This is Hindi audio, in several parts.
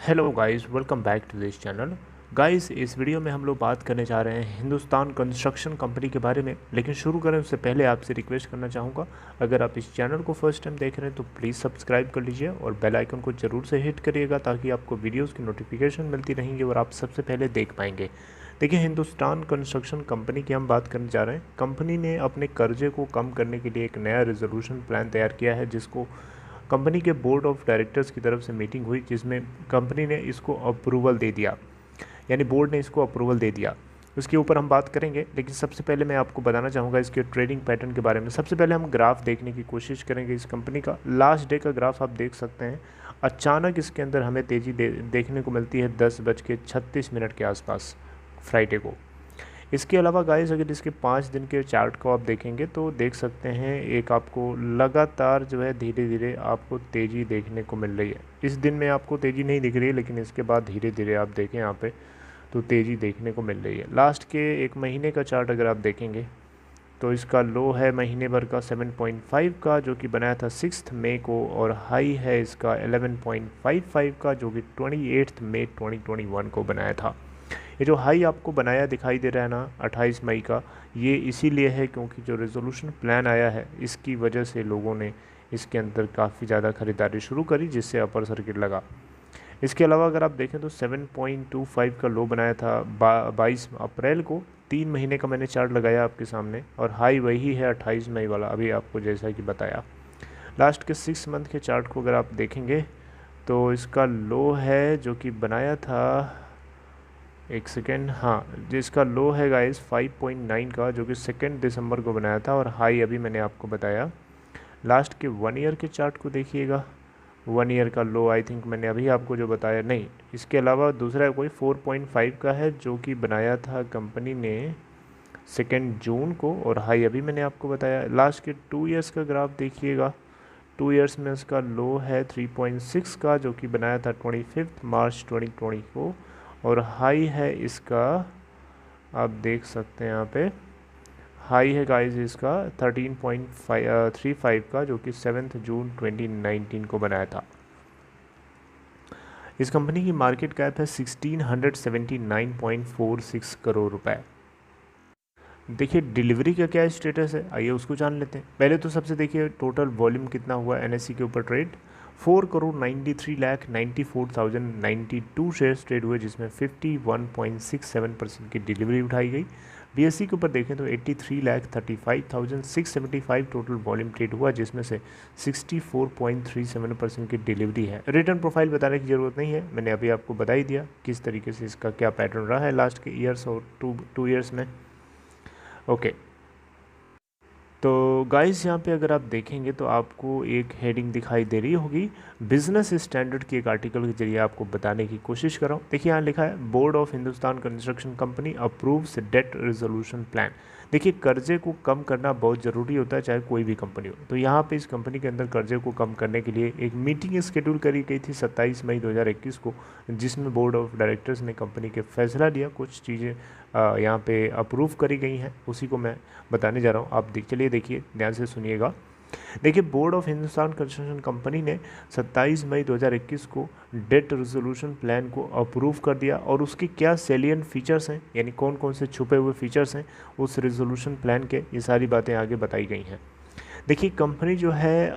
Hello guys, welcome back to this channel. Guys, इस वीडियो में हम लोग बात करने जा रहे हैं हिंदुस्तान कंस्ट्रक्शन कंपनी के बारे में। लेकिन शुरू करें उससे पहले आपसे रिक्वेस्ट करना चाहूँगा, अगर आप इस चैनल को फर्स्ट टाइम देख रहे हैं तो प्लीज़ सब्सक्राइब कर लीजिए और बेल आइकन को ज़रूर से हिट करिएगा ताकि आपको वीडियोज़ की नोटिफिकेशन मिलती रहेंगी और आप सबसे पहले देख पाएंगे। देखिए, हिंदुस्तान कंस्ट्रक्शन कंपनी की हम बात करने जा रहे हैं। कंपनी ने अपने कर्जे को कम करने के लिए एक नया रेजोल्यूशन प्लान तैयार किया है, जिसको कंपनी के बोर्ड ऑफ डायरेक्टर्स की तरफ से मीटिंग हुई, जिसमें कंपनी ने इसको अप्रूवल दे दिया, यानी बोर्ड ने इसको अप्रूवल दे दिया। उसके ऊपर हम बात करेंगे, लेकिन सबसे पहले मैं आपको बताना चाहूँगा इसके ट्रेडिंग पैटर्न के बारे में। सबसे पहले हम ग्राफ देखने की कोशिश करेंगे इस कंपनी का। लास्ट डे का ग्राफ आप देख सकते हैं। अचानक इसके अंदर हमें तेज़ी देखने को मिलती है 10:36 के आसपास फ्राइडे को। इसके अलावा गाइस, अगर इसके 5 दिन के चार्ट को आप देखेंगे तो देख सकते हैं एक आपको लगातार जो है धीरे धीरे आपको तेज़ी देखने को मिल रही है। इस दिन में आपको तेज़ी नहीं दिख रही है, लेकिन इसके बाद धीरे धीरे आप देखें यहाँ पे तो तेज़ी देखने को मिल रही है। लास्ट के एक महीने का चार्ट अगर आप देखेंगे तो इसका लो है महीने भर का 7.5 का, जो कि बनाया था 6 मई को, और हाई है इसका 11.55 का, जो कि 28 मई 2021 को बनाया था। ये जो हाई आपको बनाया दिखाई दे रहा है ना 28 मई का, ये इसीलिए है क्योंकि जो रेजोल्यूशन प्लान आया है इसकी वजह से लोगों ने इसके अंदर काफ़ी ज़्यादा ख़रीदारी शुरू करी, जिससे अपर सर्किट लगा। इसके अलावा अगर आप देखें तो 7.25 का लो बनाया था 22 अप्रैल को। 3 महीने का मैंने चार्ट लगाया आपके सामने, और हाई वही है 28 मई वाला, अभी आपको जैसा कि बताया। लास्ट के 6 मंथ के चार्ट को अगर आप देखेंगे तो इसका लो है जो कि बनाया था, एक सेकेंड, हाँ, जिसका लो है गाइस 5.9 का, जो कि 2 दिसंबर को बनाया था, और हाई अभी मैंने आपको बताया। लास्ट के 1 ईयर के चार्ट को देखिएगा। 1 ईयर का लो आई थिंक मैंने अभी आपको जो बताया नहीं, इसके अलावा दूसरा कोई 4.5 का है, जो कि बनाया था कंपनी ने 2 जून को, और हाई अभी मैंने आपको बताया। लास्ट के 2 ईयर्स का ग्राफ देखिएगा। 2 ईयर्स में इसका लो है 3.6 का, जो कि बनाया था 25 मार्च 2020 को, और हाई है इसका, आप देख सकते हैं यहाँ पे, हाई है गाइस इसका 13.35 का, जो कि 7 जून 2019 को बनाया था। इस कंपनी की मार्केट कैप है 1679.46 करोड़ रुपए। देखिए डिलीवरी का क्या स्टेटस है, आइए उसको जान लेते हैं। पहले तो सबसे देखिए टोटल वॉल्यूम कितना हुआ एनएससी के ऊपर ट्रेड। 4,93,94,092 शेयर्स ट्रेड हुए, जिसमें 51.67% की डिलीवरी उठाई गई। बीएससी के ऊपर देखें तो 83,35,675 टोटल वॉल्यूम ट्रेड हुआ, जिसमें से 64.37% की डिलीवरी है। रिटर्न प्रोफाइल बताने की ज़रूरत नहीं है, मैंने अभी आपको बता ही दिया किस तरीके से इसका क्या पैटर्न रहा है लास्ट के ईयर्स और टू ईयर्स में। ओके, तो गाइस यहाँ पे अगर आप देखेंगे तो आपको एक हेडिंग दिखाई दे रही होगी, बिजनेस स्टैंडर्ड की एक आर्टिकल के जरिए आपको बताने की कोशिश कर रहा हूँ। देखिए यहाँ लिखा है, board of Hindustan construction company approves debt resolution plan. देखिए कर्जे को कम करना बहुत ज़रूरी होता है, चाहे कोई भी कंपनी हो। तो यहाँ पे इस कंपनी के अंदर कर्जे को कम करने के लिए एक मीटिंग शेड्यूल करी गई थी 27 मई 2021 को, जिसमें बोर्ड ऑफ डायरेक्टर्स ने कंपनी के फैसला लिया। कुछ चीज़ें यहाँ पे अप्रूव करी गई हैं, उसी को मैं बताने जा रहा हूँ। आप चलिए देखिए, ध्यान से सुनिएगा। देखिए, board of Hindustan construction company ने 27 मई 2021 को डेट रेजोल्यूशन प्लान को अप्रूव कर दिया, और उसके क्या सैलिएंट फीचर्स हैं, यानी कौन कौन से छुपे हुए फीचर्स हैं उस रेजोल्यूशन प्लान के, ये सारी बातें आगे बताई गई हैं। देखिए कंपनी जो है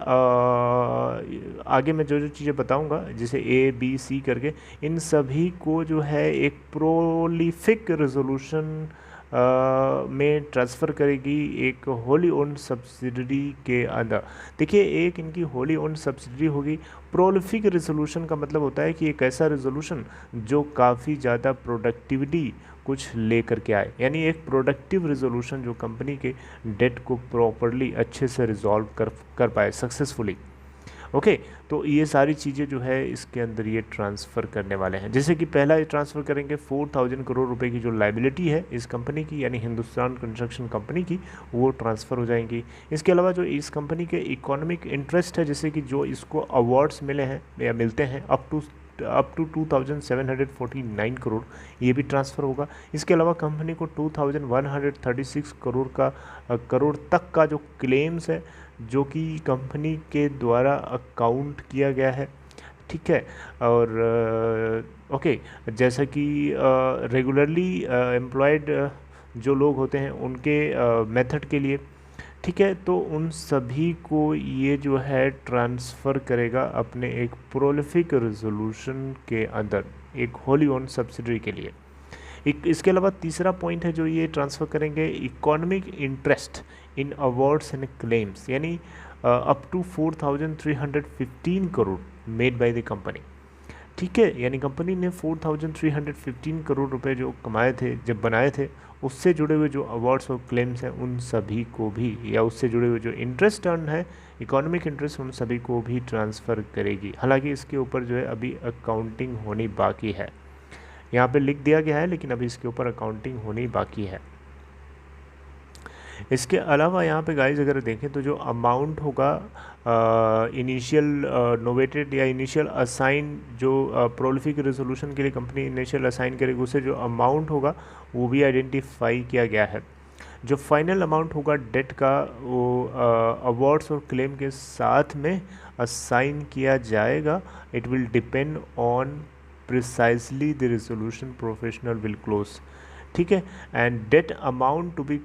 आगे मैं जो जो चीज़ें बताऊंगा, जैसे ए बी सी करके, इन सभी को जो है एक प्रोलिफिक रेजोल्यूशन में ट्रांसफ़र करेगी एक होली ओन्ड सब्सिडरी के अंदर। देखिए एक इनकी होली ओन्ड सब्सिडरी होगी। प्रोलिफिक रेजोल्यूशन का मतलब होता है कि एक ऐसा रेजोल्यूशन जो काफ़ी ज़्यादा प्रोडक्टिविटी कुछ लेकर के आए, यानी एक प्रोडक्टिव रेजोल्यूशन जो कंपनी के डेट को प्रॉपरली अच्छे से रिजॉल्व कर पाए सक्सेसफुली। ओके, तो ये सारी चीज़ें जो है इसके अंदर ये ट्रांसफ़र करने वाले हैं। जैसे कि पहला ये ट्रांसफ़र करेंगे 4,000 करोड़ रुपए की जो लाइबिलिटी है इस कंपनी की, यानी हिंदुस्तान कंस्ट्रक्शन कंपनी की, वो ट्रांसफ़र हो जाएंगी। इसके अलावा जो इस कंपनी के इकोनॉमिक इंटरेस्ट है, जैसे कि जो इसको अवार्ड्स मिले हैं या मिलते हैं अप टू 2,749 करोड़, ये भी ट्रांसफ़र होगा। इसके अलावा कंपनी को 2,136 करोड़ तक का जो क्लेम्स है, जो कि कंपनी के द्वारा अकाउंट किया गया है, ठीक है। और ओके, जैसा कि रेगुलरली एम्प्लॉयड जो लोग होते हैं उनके मेथड के लिए, ठीक है, तो उन सभी को ये जो है ट्रांसफ़र करेगा अपने एक प्रोलिफिक रेजोल्यूशन के अंदर, एक होली ओन सब्सिडरी के लिए। एक इसके अलावा तीसरा पॉइंट है जो ये ट्रांसफ़र करेंगे, economic interest in awards and claims, यानी up to 4,315 crore made by the company. ठीक है, यानी कंपनी ने 4,315 करोड़ रुपए जो कमाए थे, जब बनाए थे, उससे जुड़े हुए जो अवार्ड्स और क्लेम्स हैं उन सभी को भी, या उससे जुड़े हुए जो इंटरेस्ट अर्न है, इकोनॉमिक इंटरेस्ट, उन सभी को भी ट्रांसफ़र करेगी। हालांकि इसके ऊपर जो है अभी अकाउंटिंग होनी बाकी है, यहाँ पे लिख दिया गया है, लेकिन अभी इसके ऊपर अकाउंटिंग होनी बाकी है। इसके अलावा यहाँ पे गाइस अगर देखें तो जो अमाउंट होगा इनिशियल नोवेटेड या इनिशियल असाइन, जो प्रोलिफिक रेजोल्यूशन के लिए कंपनी इनिशियल असाइन करेगी, उससे जो अमाउंट होगा वो भी आइडेंटिफाई किया गया है। जो फाइनल अमाउंट होगा डेट का, वो अवार्ड्स और क्लेम के साथ में असाइन किया जाएगा। It will depend on precisely the resolution professional will close, ठीक है। And debt amount to be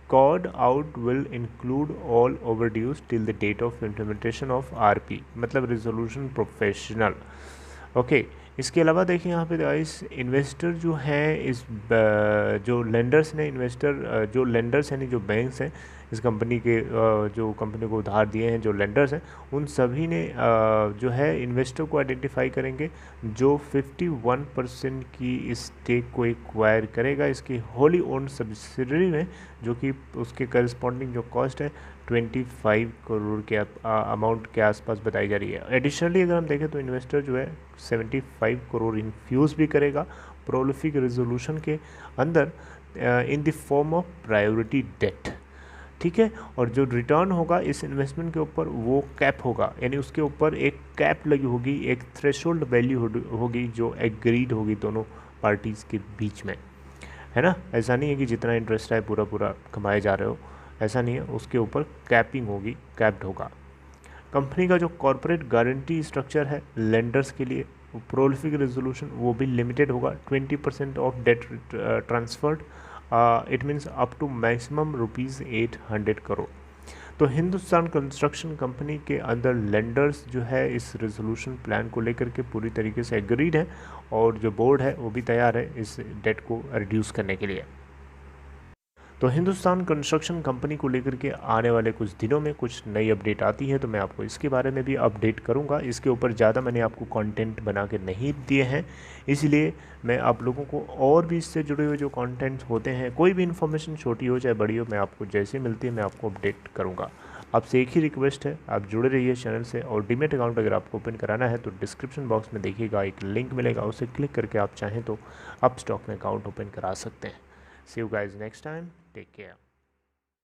called out will include all overdues till the date of implementation of RP, मतलब रेजोल्यूशन प्रोफेशनल। ओके, इसके अलावा देखिए यहाँ पे गाइस, इन्वेस्टर जो हैं इस जो लेंडर्स ने, इन्वेस्टर जो लेंडर्स यानी जो बैंक्स हैं इस कंपनी के, जो कंपनी को उधार दिए हैं, जो लेंडर्स हैं, उन सभी ने जो है इन्वेस्टर को आइडेंटिफाई करेंगे जो 51% की स्टेक को एक्वायर करेगा इसकी होली ओन सब्सिडरी में, जो कि उसके करस्पॉन्डिंग जो कॉस्ट है 25 करोड़ के अमाउंट के आसपास बताई जा रही है। एडिशनली अगर हम देखें तो इन्वेस्टर जो है 75 करोड़ इन्फ्यूज़ भी करेगा प्रोलिफिक रेजोल्यूशन के अंदर in the form of priority debt, ठीक है। और जो रिटर्न होगा इस इन्वेस्टमेंट के ऊपर वो कैप होगा, यानी उसके ऊपर एक कैप लगी होगी, एक थ्रेशोल्ड वैल्यू होगी जो एग्रीड होगी दोनों पार्टीज़ के बीच में, है ना। ऐसा नहीं है कि जितना इंटरेस्ट है पूरा पूरा कमाए जा रहे हो, ऐसा नहीं है, उसके ऊपर कैपिंग होगी, कैप्ड होगा। कंपनी का जो कॉर्पोरेट गारंटी स्ट्रक्चर है लेंडर्स के लिए, प्रोलिफिक रेजोल्यूशन वो भी लिमिटेड होगा। 20% of debt transferred, it means up to maximum ₹800 crore. तो हिंदुस्तान कंस्ट्रक्शन कंपनी के अंदर लेंडर्स जो है इस रेजोल्यूशन प्लान को लेकर के पूरी तरीके से एग्रीड है, और जो बोर्ड है वो भी तैयार है इस डेट को रिड्यूस करने के लिए। तो हिंदुस्तान कंस्ट्रक्शन कंपनी को लेकर के आने वाले कुछ दिनों में कुछ नई अपडेट आती है तो मैं आपको इसके बारे में भी अपडेट करूंगा। इसके ऊपर ज़्यादा मैंने आपको कंटेंट बना के नहीं दिए हैं, इसलिए मैं आप लोगों को और भी इससे जुड़े हुए जो कंटेंट होते हैं, कोई भी इन्फॉर्मेशन छोटी हो चाहे बड़ी हो, मैं आपको जैसे मिलती है मैं आपको अपडेट करूँगा। आपसे एक ही रिक्वेस्ट है, आप जुड़े रहिए चैनल से। और डीमेट अकाउंट अगर आपको ओपन कराना है तो डिस्क्रिप्शन बॉक्स में देखिएगा एक लिंक मिलेगा, उसे क्लिक करके आप चाहें तो अपस्टॉक में अकाउंट ओपन करा सकते हैं। See you guys next time. Take care.